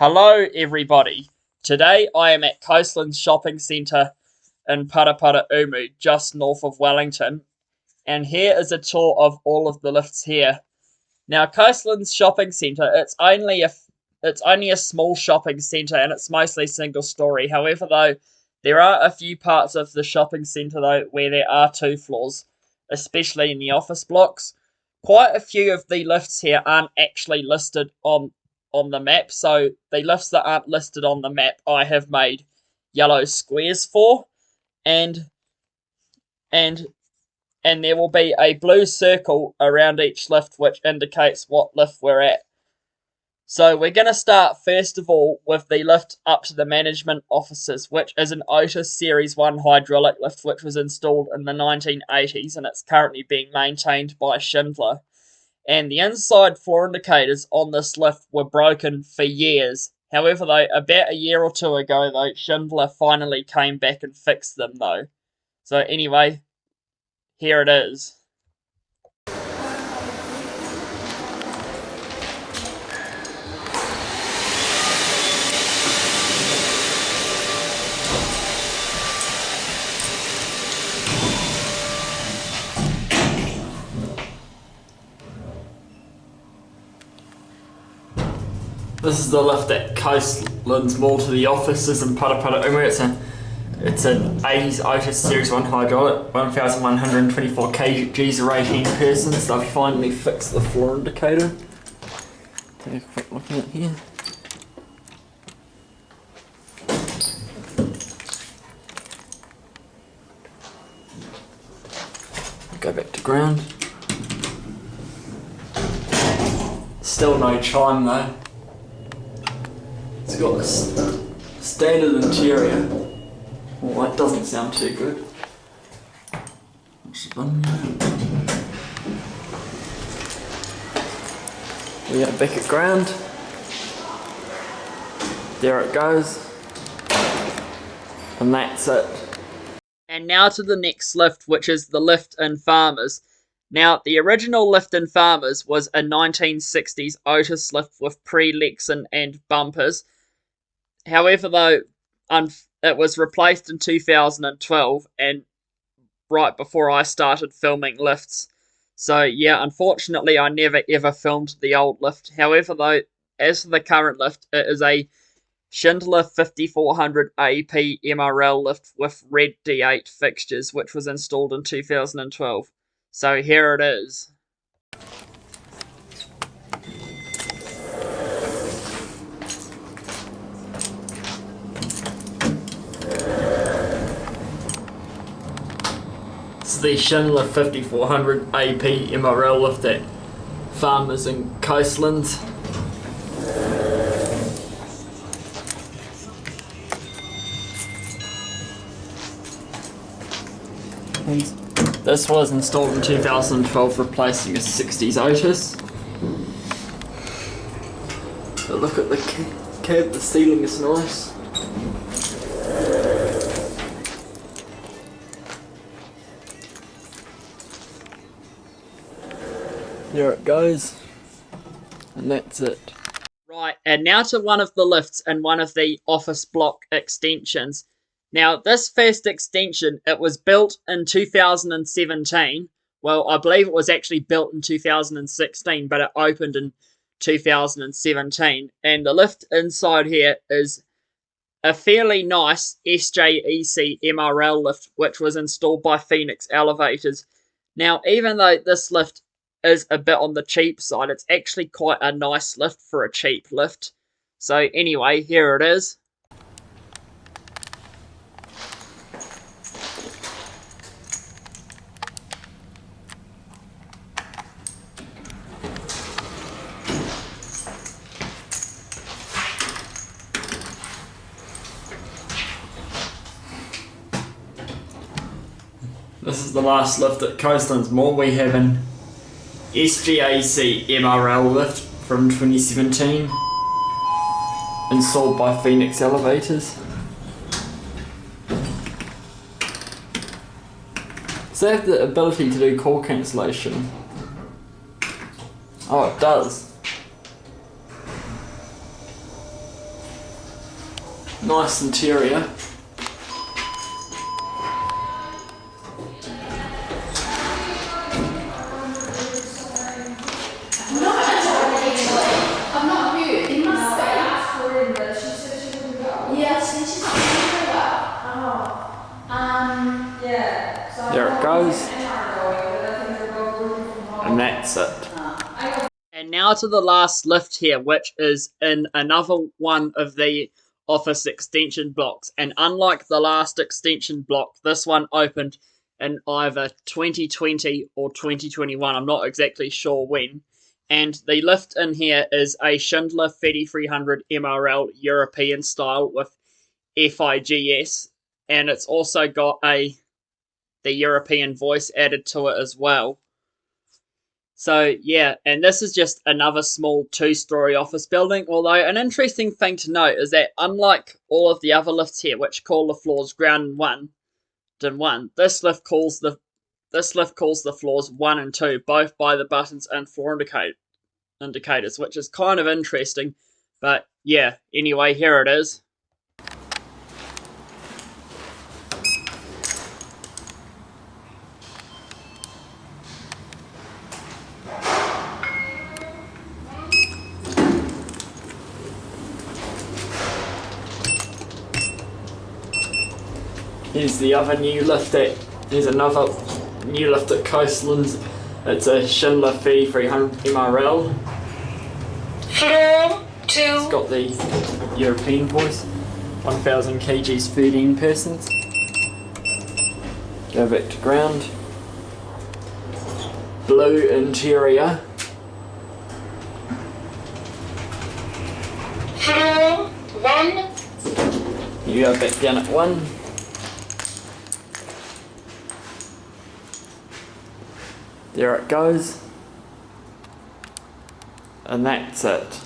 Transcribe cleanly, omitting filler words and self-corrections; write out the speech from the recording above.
Hello everybody. Today I am at Coastlands Shopping Centre in Umu, just north of Wellington, and here is a tour of all of the lifts here. Now Coastlands Shopping Centre, it's only a small shopping centre and it's mostly single story. However though, there are a few parts of the shopping centre though where there are two floors, especially in the office blocks. Quite a few of the lifts here aren't actually listed on the map, so the lifts that aren't listed on the map I have made yellow squares for, and and and there will be a blue circle around each lift which indicates what lift we're at. So we're going to start first of all with the lift up to the management offices, which is an Otis Series 1 hydraulic lift which was installed in the 1980s and it's currently being maintained by Schindler. And the inside floor indicators on this lift were broken for years. However, though, about a year or two ago, though, Schindler finally came back and fixed them, though. So anyway, here it is. This is the lift at Coastlands Mall to the offices in Umu. It's an 80s Otis Series 1 hydraulic, 1,124 kgs or 18 persons. So I've finally fixed the floor indicator. Take a quick look at it here. Go back to ground. Still no chime though. It's got this standard interior. Well, that doesn't sound too good. What's the button? We are back at ground. There it goes. And that's it. And now to the next lift, which is the lift in Farmers. Now, the original lift in Farmers was a 1960s Otis lift with pre-Lexan and bumpers. However, though, it was replaced in 2012 and right before I started filming lifts. So, yeah, unfortunately, I never ever filmed the old lift. However, though, as for the current lift, it is a Schindler 5400 AP MRL lift with red D8 fixtures, which was installed in 2012. So, here it is. It's the Schindler 5400 AP MRL lift at Farmers and Coastlands. And this was installed in 2012, replacing a 60s Otis. But look at the cab, the ceiling is nice. There it goes, and that's it. Right, and now to one of the lifts and one of the office block extensions. Now, this first extension, it was built in 2017. Well, I believe it was actually built in 2016, but it opened in 2017. And the lift inside here is a fairly nice SJEC MRL lift, which was installed by Phoenix Elevators. Now, even though this lift is a bit on the cheap side, it's actually quite a nice lift for a cheap lift. So anyway, here it is. This is the last lift at Coastlands Mall. We have an SGAC MRL lift from 2017, installed by Phoenix Elevators. Does it have the ability to do call cancellation? Oh, it does. Nice interior. I've not heard. He must be. I asked her, but she said she wouldn't go. Yeah, she's not going to go. Oh. Yeah. So There it goes. And And that's it. And now to the last lift here, which is in another one of the office extension blocks. And unlike the last extension block, this one opened in either 2020 or 2021. I'm not exactly sure when. And the lift in here is a Schindler 3300 MRL European style with FIGS. And it's also got the European voice added to it as well. So yeah, and this is just another small 2-story office building, although an interesting thing to note is that unlike all of the other lifts here, which call the floors ground 1 and 1, this lift calls the floors 1 and 2, both by the buttons and floor indicators, which is kind of interesting. But yeah, anyway, here it is. Here's the other new lift here's another new lift at Coastlands. It's a Schindler 3300 MRL. Floor 2. It's got the European voice. 1000 kgs, 13 persons. Go back to ground. Blue interior. Floor 1. You go back down at 1. There it goes. And that's it.